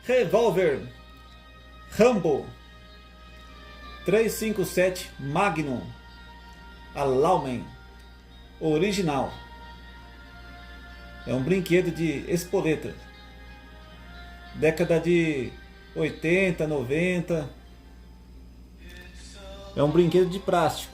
Revólver Rambo 357 Magnum Alaumen original. É um brinquedo de espoleta, década de 80, 90. É um brinquedo de plástico.